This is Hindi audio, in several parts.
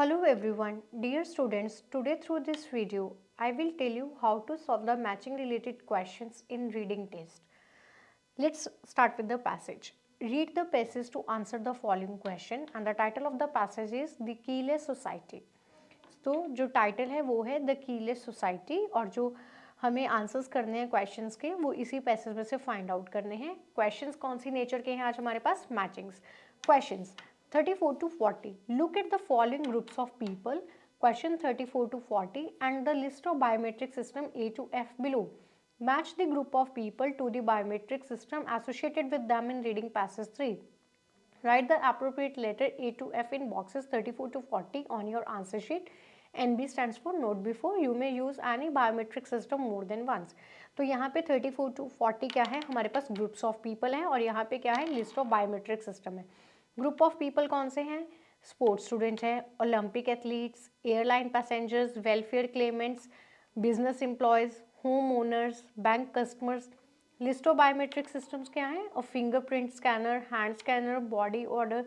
Hello everyone, dear students. Today through this video, I will tell you how to solve the matching related questions in reading test. Let's start with the passage. Read the passage to answer the following question and the title of the passage is The Keyless Society. तो जो टाइटल है वो है द कीलेस सोसाइटी और जो हमें आंसर्स करने हैं क्वेश्चंस के वो इसी पैसेज में से फाइंड आउट करने हैं. क्वेश्चंस कौन सी नेचर के हैं आज हमारे पास? Matchings. Questions 34 to 40. Look at the following groups of people. Question 34 to 40 and the list of biometric system A to F below. Match the group of people to the biometric system associated with them in reading passage 3. Write the appropriate letter A to F in boxes 34 to 40 on your answer sheet. NB stands for note before. You may use any biometric system more than once. तो यहाँ पे 34 to 40 क्या है? हमारे पास ग्रुप्स ऑफ पीपल हैं और यहाँ पे क्या है? लिस्ट ऑफ बायोमेट्रिक सिस्टम है. ग्रुप ऑफ पीपल कौन से हैं? स्पोर्ट्स स्टूडेंट हैं, Olympic athletes, airline passengers, welfare Clements, business employees, home owners, bank customers. List of biometric systems क्या हैं? और fingerprint scanner, hand scanner, body order,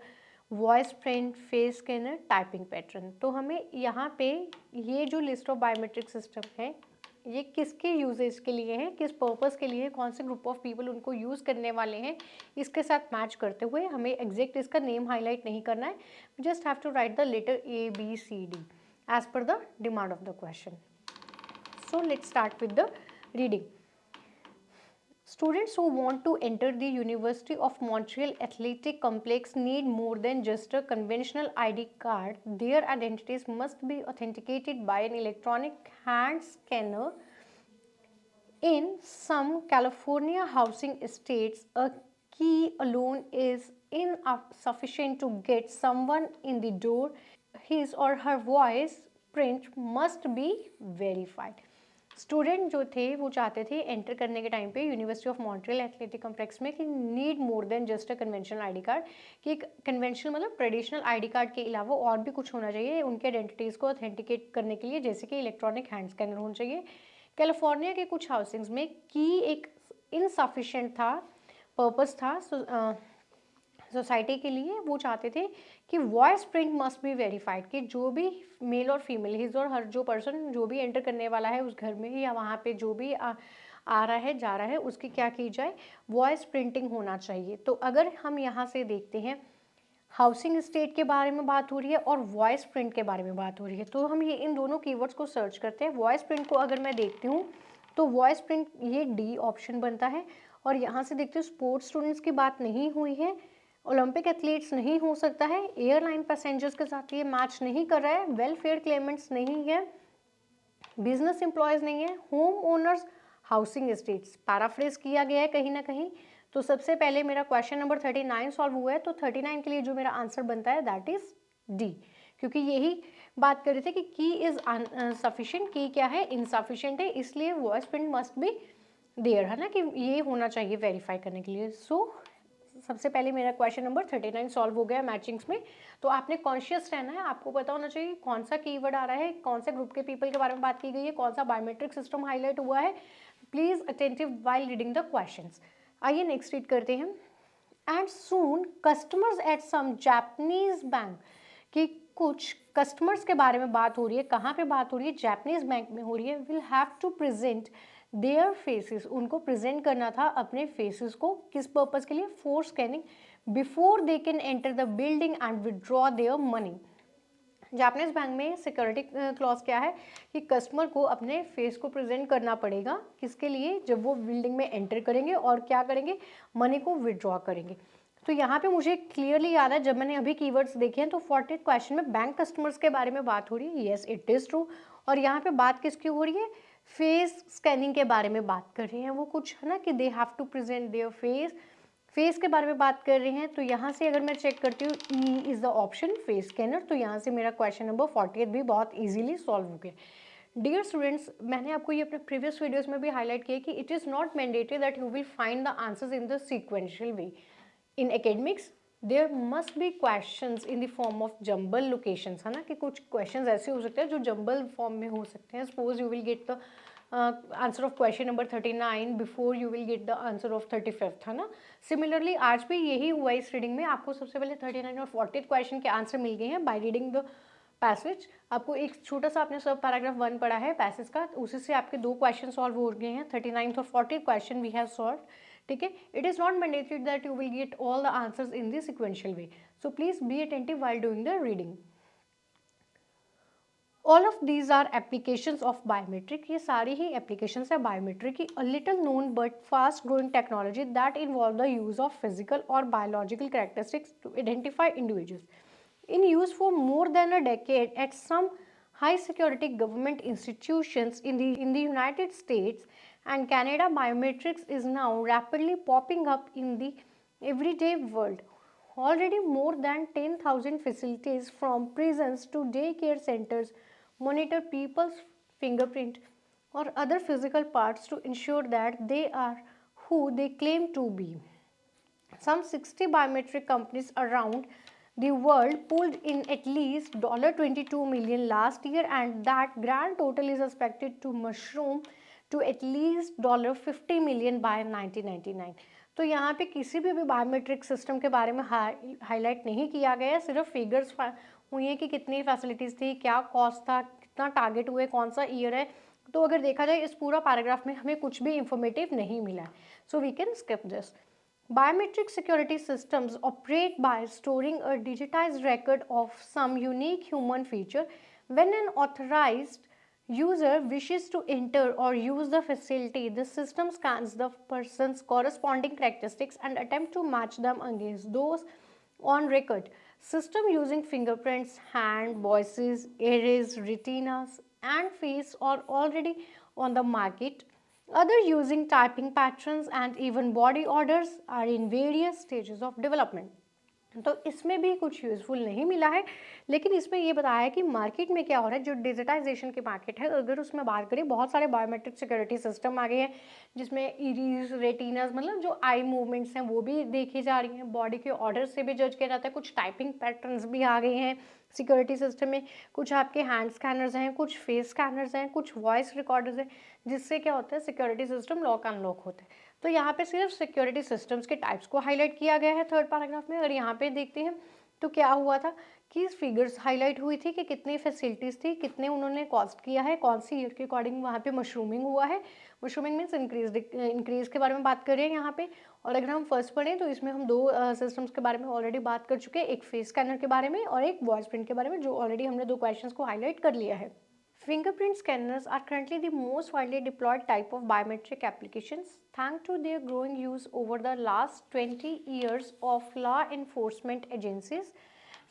voice print, face scanner, typing pattern. तो हमें यहाँ पे ये जो लिस्ट ऑफ बायोमेट्रिक सिस्टम है ये किसके यूजेज के लिए है, किस पर्पस के लिए, कौन से ग्रुप ऑफ पीपल उनको यूज़ करने वाले हैं, इसके साथ मैच करते हुए हमें एग्जैक्ट इसका नेम हाईलाइट नहीं करना है. Just have to write the letter ABCD as per the demand of the question. So let's start with the reading. Students who want to enter the University of Montreal Athletic Complex need more than just a conventional ID card. Their identities must be authenticated by an electronic hand scanner. In some California housing estates, a key alone is insufficient to get someone in the door. His or her voice print must be verified. Student जो थे वो चाहते थे एंटर करने के टाइम पे university of Montreal athletic complex में कि need more than just a conventional ID card, कि एक कन्वेंशनल मतलब ट्रेडिशनल आईडी कार्ड के अलावा और भी कुछ होना चाहिए उनके आइडेंटिटीज़ को ऑथेंटिकेट करने के लिए, जैसे कि इलेक्ट्रॉनिक हैंड स्कैनर होना चाहिए. कैलिफोर्निया के कुछ हाउसिंग्स में की एक इनसफिशेंट था, पर्पस था सोसाइटी के लिए. वो चाहते थे कि voice print must be verified, कि जो भी मेल और फीमेल हिज और हर जो पर्सन जो भी एंटर करने वाला है उस घर में या वहाँ पे जो भी आ रहा है जा रहा है उसकी क्या की जाए, वॉइस प्रिंटिंग होना चाहिए. तो अगर हम यहाँ से देखते हैं हाउसिंग स्टेट के बारे में बात हो रही है और वॉइस प्रिंट के बारे में बात हो रही है, तो हम ये इन दोनों कीवर्ड्स को सर्च करते हैं. वॉइस प्रिंट को अगर मैं देखती हूँ तो वॉइस प्रिंट ये D ऑप्शन बनता है. और यहाँ से देखते हो स्पोर्ट्स स्टूडेंट्स की बात नहीं हुई है, ओलंपिक एथलीट्स नहीं हो सकता है, एयरलाइन पैसेंजर्स के साथ ये मैच नहीं कर रहा है, वेलफेयर क्लेमेंट्स नहीं है, बिजनेस एम्प्लॉयज़ नहीं है, home owners, housing estates. Paraphrase किया गया है कहीं ना कहीं. तो सबसे पहले मेरा क्वेश्चन नंबर 39 सॉल्व हुआ है. तो 39 के लिए जो मेरा आंसर बनता है दैट इज D, क्योंकि यही बात कर रहे थे कि की इज सफिशिएंट, की क्या है, इनसफिशिएंट है, इसलिए voice print must be there, है ना, कि ये होना चाहिए वेरीफाई करने के लिए. सो सबसे पहले मेरा क्वेश्चन नंबर 39 सॉल्व हो गया मैचिंग्स में. तो आपने कॉन्शियस रहना है, आपको पता होना चाहिए कौन सा कीवर्ड आ रहा है, कौन से ग्रुप के पीपल के बारे में बात की गई है, कौन सा बायोमेट्रिक सिस्टम हाईलाइट हुआ है. Please attentive while reading the questions. आइए नेक्स्ट रीड करते हैं. And soon customers at some Japanese bank, कि कुछ कस्टमर्स के बारे में बात हो रही है. कहाँ पे बात हो रही है? जापानीज बैंक में हो रही है. Will have to present their faces, उनको प्रेजेंट करना था अपने फेसेस को. किस पर्पज़ के लिए? For scanning before they can enter the building and withdraw their money. Japanese bank में सिक्योरिटी क्लॉज क्या है कि कस्टमर को अपने फेस को प्रेजेंट करना पड़ेगा. किसके लिए? जब वो बिल्डिंग में एंटर करेंगे और क्या करेंगे, मनी को विड्रॉ करेंगे. तो यहाँ पे मुझे क्लियरली याद है जब मैंने अभी कीवर्ड्स देखे हैं तो 40 क्वेश्चन में बैंक कस्टमर्स के बारे में बात हो रही है. Yes it is true. और यहाँ पे बात किसकी हो रही है? फेस स्कैनिंग के बारे में बात कर रहे हैं वो कुछ, है ना, कि they have to present their face के बारे में बात कर रहे हैं. तो यहाँ से अगर मैं चेक करती हूँ E is the option face scanner. तो यहाँ से मेरा क्वेश्चन नंबर 48 भी बहुत ईजिली सॉल्व हो गया. डियर स्टूडेंट्स, मैंने आपको ये अपने प्रीवियस वीडियोस में भी हाईलाइट किया कि it is not mandatory that you will find the answers in the sequential way. In academics there must be questions in the form of jumble locations, है ना, कि कुछ क्वेश्चंस ऐसे हो सकते हैं जो जम्बल फॉर्म में हो सकते हैं. Suppose you will get the answer of question number 39 before you will get the answer of 35th, है ना. सिमिलरली आज भी यही हुआ इस रीडिंग में. आपको सबसे पहले 39 और 40 क्वेश्चन के आंसर मिल गए हैं बाय रीडिंग द पैसेज, आपको एक छोटा सा आपने सब पैराग्राफ 1 पढ़ा है पैसेज का, उसी से आपके 2 क्वेश्चन सॉल्व हो गए हैं, 39th और 40th question we have solve, ठीक है. It is not mandatory that you will get all the answers in the sequential way, so please be attentive while doing the reading. All of these are applications of biometric, ये सारी ही एप्लीकेशंस है बायोमेट्रिक की. A little known but fast growing technology that involve the use of physical और biological characteristics to identify individuals. In use for more than a decade at some high security government institutions in the United States and Canada, biometrics is now rapidly popping up in the everyday world. Already more than 10,000 facilities from prisons to daycare centers monitor people's fingerprint or other physical parts to ensure that they are who they claim to be. Some 60 biometric companies around the world pulled in at least $22 million last year, and that grand total is expected to mushroom to at least $50 million by 1999. तो यहाँ पे किसी भी बायोमेट्रिक सिस्टम के बारे में हाईलाइट नहीं किया गया है, सिर्फ फिगर्स हुई हैं कि कितनी फैसिलिटीज़ थी, क्या कॉस्ट था, कितना टारगेट हुए, कौन सा ईयर है. तो अगर देखा जाए इस पूरा पैराग्राफ में हमें कुछ भी इंफॉर्मेटिव नहीं मिला है, so we can skip this. Biometric security systems operate by storing a digitized record of some unique human feature. When an authorized user wishes to enter or use the facility, the system scans the person's corresponding characteristics and attempt to match them against those on record. System using fingerprints, hand, voices, iris, retinas, and face are already on the market. Other using typing patterns and even body orders are in various stages of development. तो इसमें भी कुछ यूज़फुल नहीं मिला है, लेकिन इसमें ये बताया है कि मार्केट में क्या हो रहा है. जो डिजिटाइजेशन की मार्केट है, अगर उसमें बात करें, बहुत सारे बायोमेट्रिक सिक्योरिटी सिस्टम आ गए हैं जिसमें इरीज, रेटिनास, मतलब जो आई मूवमेंट्स हैं वो भी देखी जा रही हैं, बॉडी के ऑर्डर से भी जज किया जाता है. कुछ टाइपिंग पैटर्न्स भी आ गए हैं सिक्योरिटी सिस्टम में, कुछ आपके हैंड स्कैनर्स हैं, कुछ फेस स्कैनर्स हैं, कुछ वॉइस रिकॉर्डर्स हैं, जिससे क्या होता है सिक्योरिटी सिस्टम लॉक अनलॉक होता है. तो यहाँ पे सिर्फ सिक्योरिटी सिस्टम्स के टाइप्स को हाईलाइट किया गया है थर्ड पैराग्राफ में. अगर यहाँ पे देखते हैं तो क्या हुआ था कि फिगर्स हाईलाइट हुई थी कि कितनी फैसिलिटीज़ थी, कितने उन्होंने कॉस्ट किया है, कौन सी ईयर के अकॉर्डिंग वहाँ पे मशरूमिंग हुआ है. मशरूमिंग मीन्स इंक्रीज के बारे में बात कर रहे हैं यहाँ पे. और अगर हम फर्स्ट पढ़ें तो इसमें हम 2 सिस्टम्स के बारे में ऑलरेडी बात कर चुके हैं, एक फेस स्कैनर के बारे में और एक वॉइस प्रिंट के बारे में, जो ऑलरेडी हमने 2 क्वेश्चंस को हाईलाइट कर लिया है. Fingerprint scanners are currently the most widely deployed type of biometric applications, thanks to their growing use over the last 20 years of law enforcement agencies.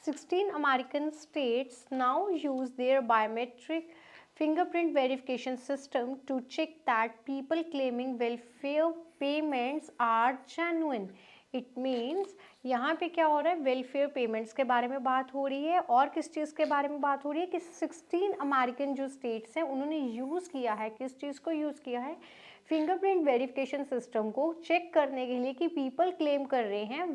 16 American states now use their biometric fingerprint verification system to check that people claiming welfare payments are genuine. It means यहाँ पे क्या हो रहा है, वेलफेयर पेमेंट्स के बारे में बात हो रही है. और किस चीज़ के बारे में बात हो रही है कि 16 अमेरिकन जो स्टेट्स हैं उन्होंने यूज़ किया है, किस चीज़ को यूज़ किया है, फिंगरप्रिंट वेरिफिकेशन सिस्टम को चेक करने के लिए कि पीपल क्लेम कर रहे हैं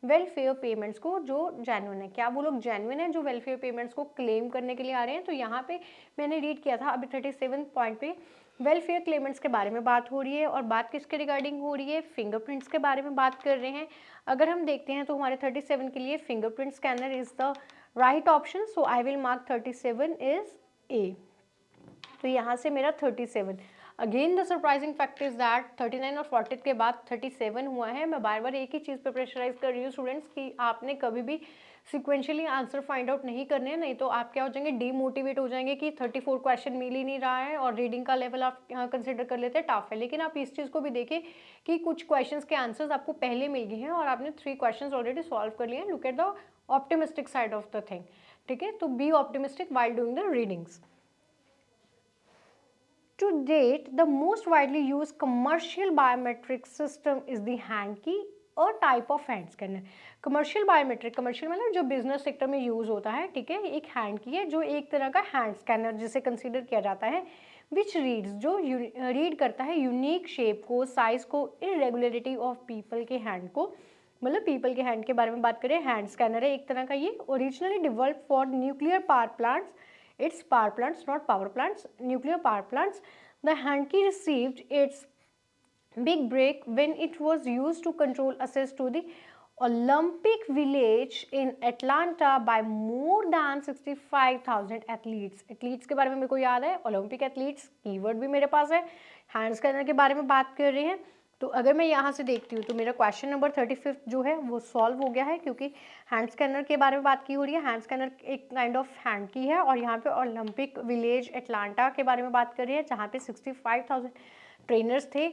वेलफेयर पेमेंट्स को जो जेन्युइन है. क्या वो लोग जेन्युइन है जो वेलफेयर पेमेंट्स को क्लेम करने के लिए आ रहे हैं. तो यहाँ पे मैंने रीड किया था अभी 37 पॉइंट पे वेलफेयर क्लेमेंट्स के बारे में बात हो रही है. और बात किसके रिगार्डिंग हो रही है, फिंगरप्रिंट्स के बारे में बात कर रहे हैं. अगर हम देखते हैं तो हमारे 37 के लिए fingerprint scanner is the right option, so I will mark 37 is a. तो यहाँ से मेरा 37. Again the surprising fact is that 39 और 40 के बाद 37 हुआ है. मैं बार बार एक ही चीज़ पे प्रेशराइज कर रही हूँ स्टूडेंट्स कि आपने कभी भी सिक्वेंशियली आंसर फाइंड आउट नहीं करने हैं, नहीं तो आप क्या हो जाएंगे, डीमोटिवेट हो जाएंगे कि 34 क्वेश्चन मिल ही नहीं रहा है और रीडिंग का लेवल आप कंसिडर कर लेते हैं टफ है. लेकिन आप इस चीज़ को भी देखें कि कुछ क्वेश्चंस के आंसर्स आपको पहले मिल गए हैं और आपने 3 क्वेश्चंस ऑलरेडी सॉल्व कर लिए हैं. Look at the optimistic side of the thing. ठीक है, तो be optimistic while doing the readings. To date, the most widely used commercial biometric system is the hand key, a type of hand scanner. Commercial biometric, commercial मतलब जो बिजनेस सेक्टर में यूज़ होता है, ठीक है, एक हैंड की है जो एक तरह का हैंड स्कैनर जिसे कंसीडर किया जाता है, विच रीड्स जो रीड करता है यूनिक शेप को, साइज को, इरेगुलरिटी ऑफ पीपल के हैंड को. मतलब पीपल के हैंड के बारे में बात करें, हैंड स्कैनर है एक तरह का. ये originally developed for nuclear power plants. It's power plants, not power plants, nuclear power plants. The hand key received its big break when it was used to control access to the Olympic village in Atlanta by more than 65,000 athletes. Athletes के बारे में मेरे को याद है, ओलंपिक एथलीट्स कीवर्ड भी मेरे पास है, हैंड स्कैनर के बारे में बात कर रहे हैं। तो अगर मैं यहाँ से देखती हूँ तो मेरा क्वेश्चन नंबर 35 जो है वो सॉल्व हो गया है, क्योंकि हैंड स्कैनर के बारे में बात की हो रही है। हैंड स्कैनर एक काइंड ऑफ हैंड की है, और यहाँ पे ओलंपिक विलेज एटलांटा के बारे में बात कर रही है, जहाँ पे 65,000 ट्रेनर्स थे,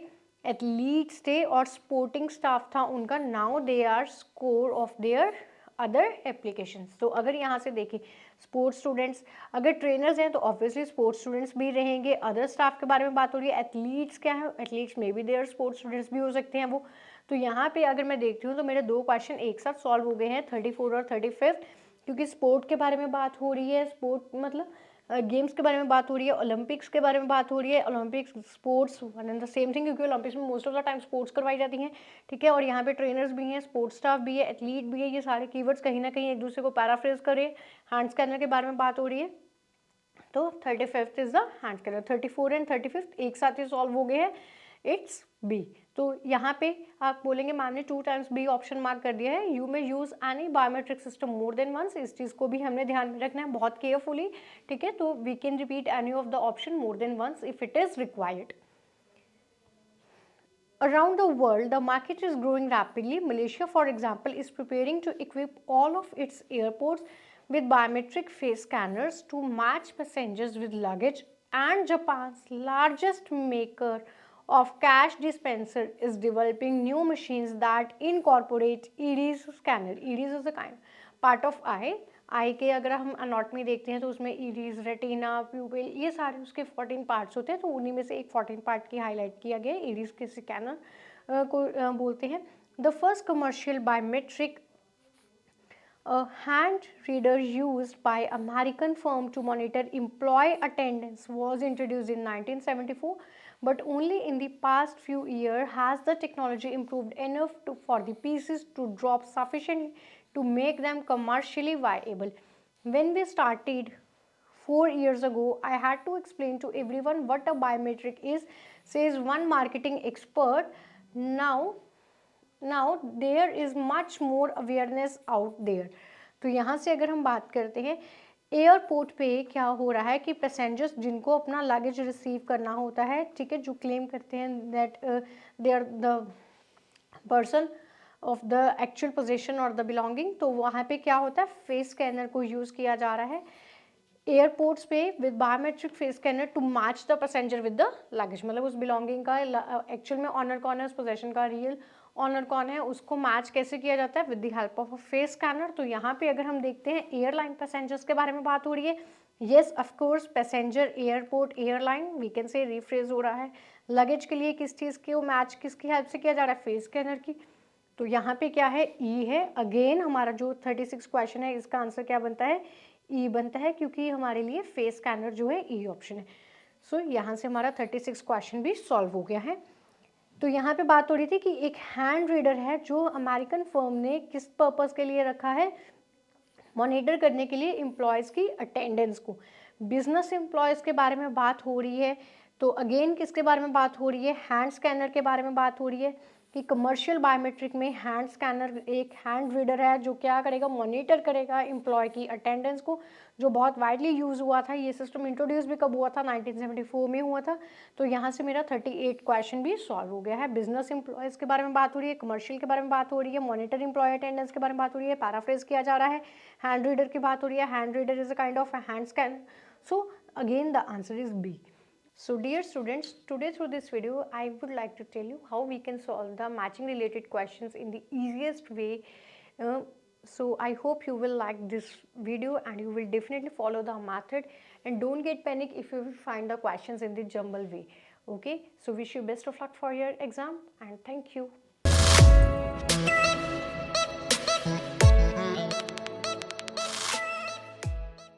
एथलीट्स थे और स्पोर्टिंग स्टाफ था उनका। Now they are score of their other applications. तो अगर यहाँ से देखें स्पोर्ट्स स्टूडेंट्स, अगर ट्रेनर्स हैं तो ऑब्वियसली स्पोर्ट्स स्टूडेंट्स भी रहेंगे। अदर स्टाफ के बारे में बात हो रही है, एथलीट्स क्या है, एथलीट्स में भी देयर स्पोर्ट्स स्टूडेंट्स भी हो सकते हैं वो। तो यहाँ पे अगर मैं देखती हूँ तो मेरे दो क्वेश्चन एक साथ सॉल्व हो गए हैं, 34 और 35, क्योंकि स्पोर्ट के बारे में बात हो रही है, स्पोर्ट मतलब गेम्स के बारे में बात हो रही है, ओलंपिक्स के बारे में बात हो रही है, Olympics sports one and the same thing, क्योंकि ओलंपिक्स में most of the time sports करवाई जाती हैं, ठीक है। और यहाँ पे ट्रेनर्स भी हैं, स्पोर्ट्स स्टाफ भी है, एथलीट भी है, ये सारे कीवर्ड्स कहीं ना कहीं एक दूसरे को पैराफ्रेज करे, हैंड स्कैनर के बारे में बात हो रही है। तो 35 is the hand scanner. 34 and 35 एक साथ ही सॉल्व हो गए हैं, इट्स बी। तो यहाँ पे आप बोलेंगे मैम ने 2 टाइम्स बी ऑप्शन मार्क कर दिया है। You may use any biometric system more than once, इस चीज़ को भी हमने ध्यान में रखना है बहुत केयरफुली, ठीक है। तो we can repeat any of the option more than once if it is required. Around the world, the market is growing rapidly. Malaysia, for example, is preparing to equip all of its airports with biometric face scanners to match passengers with luggage. And Japan's largest maker of cash dispenser is developing new machines that incorporate iris scanner. Iris is a kind part of eye. आई के अगर हम अनाटमी देखते हैं तो उसमें इरीज, रेटिना, प्यूपिल, ये सारे उसके 14 पार्ट्स होते हैं। तो उन्हीं में से एक 14 पार्ट की हाईलाइट किया गया, इरीज के स्कैनर को बोलते हैं। The first commercial biometric hand reader used by American firm to monitor employee attendance was introduced in 1974, but only in the past few years has the technology improved enough for the pieces to drop sufficiently to make them commercially viable. When we started 4 years ago, I had to explain to everyone what a biometric is, says one marketing expert. Now there is much more awareness out there. तो यहाँ से अगर हम बात करते हैं, एयरपोर्ट पे क्या हो रहा है कि पैसेंजर्स जिनको अपना लगेज रिसीव करना होता है, ठीक है, जो क्लेम करते हैं that they are the person of the actual position और द बिलोंगिंग, तो वहाँ पे क्या होता है, फेस स्कैनर को यूज़ किया जा रहा है एयरपोर्ट्स पे with biometric face scanner to match the passenger with the luggage. मतलब उस बिलोंगिंग का एक्चुअल में ऑनर कौन है, उस पोजेशन का रियल ऑनर कौन है, उसको मैच कैसे किया जाता है, with the help of a face scanner. तो यहाँ पे अगर हम देखते हैं एयरलाइन पैसेंजर्स के बारे में बात हो रही है, yes of course passenger, airport, airline, we can say rephrase हो रहा है। लगेज के लिए किस चीज़ को मैच किसकी हेल्प से किया जा रहा है, फेस स्कैनर की। तो यहाँ पे क्या है, ई है। अगेन हमारा जो 36 क्वेश्चन है इसका आंसर क्या बनता है, ई बनता है, क्योंकि हमारे लिए फेस स्कैनर जो है ई ऑप्शन है। सो यहाँ से हमारा 36 क्वेश्चन भी सॉल्व हो गया है। तो यहाँ पे बात हो रही थी कि एक हैंड रीडर है जो अमेरिकन फर्म ने किस पर्पस के लिए रखा है, मॉनिटर करने के लिए एम्प्लॉयज़ की अटेंडेंस को। बिजनेस एम्प्लॉयज़ के बारे में बात हो रही है। तो अगेन किसके बारे में बात हो रही है, हैंड स्कैनर के बारे में बात हो रही है कि कमर्शियल बायोमेट्रिक में हैंड स्कैनर एक हैंड रीडर है जो क्या करेगा, मॉनिटर करेगा एम्प्लॉय की अटेंडेंस को, जो बहुत वाइडली यूज़ हुआ था। ये सिस्टम इंट्रोड्यूस भी कब हुआ था, 1974 में हुआ था। तो यहाँ से मेरा 38 क्वेश्चन भी सॉल्व हो गया है। बिजनेस एम्प्लॉयज़ के बारे में बात हो रही है, कमर्शियल के बारे में बात हो रही है, मॉनिटर एम्प्लॉय अटेंडेंस के बारे में बात हो रही है, पैराफ्रेज किया जा रहा है, हैंड रीडर की बात हो रही है, hand reader is a kind of hand scan. So again the answer is B. So dear students, today through this video I would like to tell you how we can solve the matching related questions in the easiest way. So I hope you will like this video and you will definitely follow the method, and don't get panic if you find the questions in the jumble way. Okay, so wish you best of luck for your exam and thank you.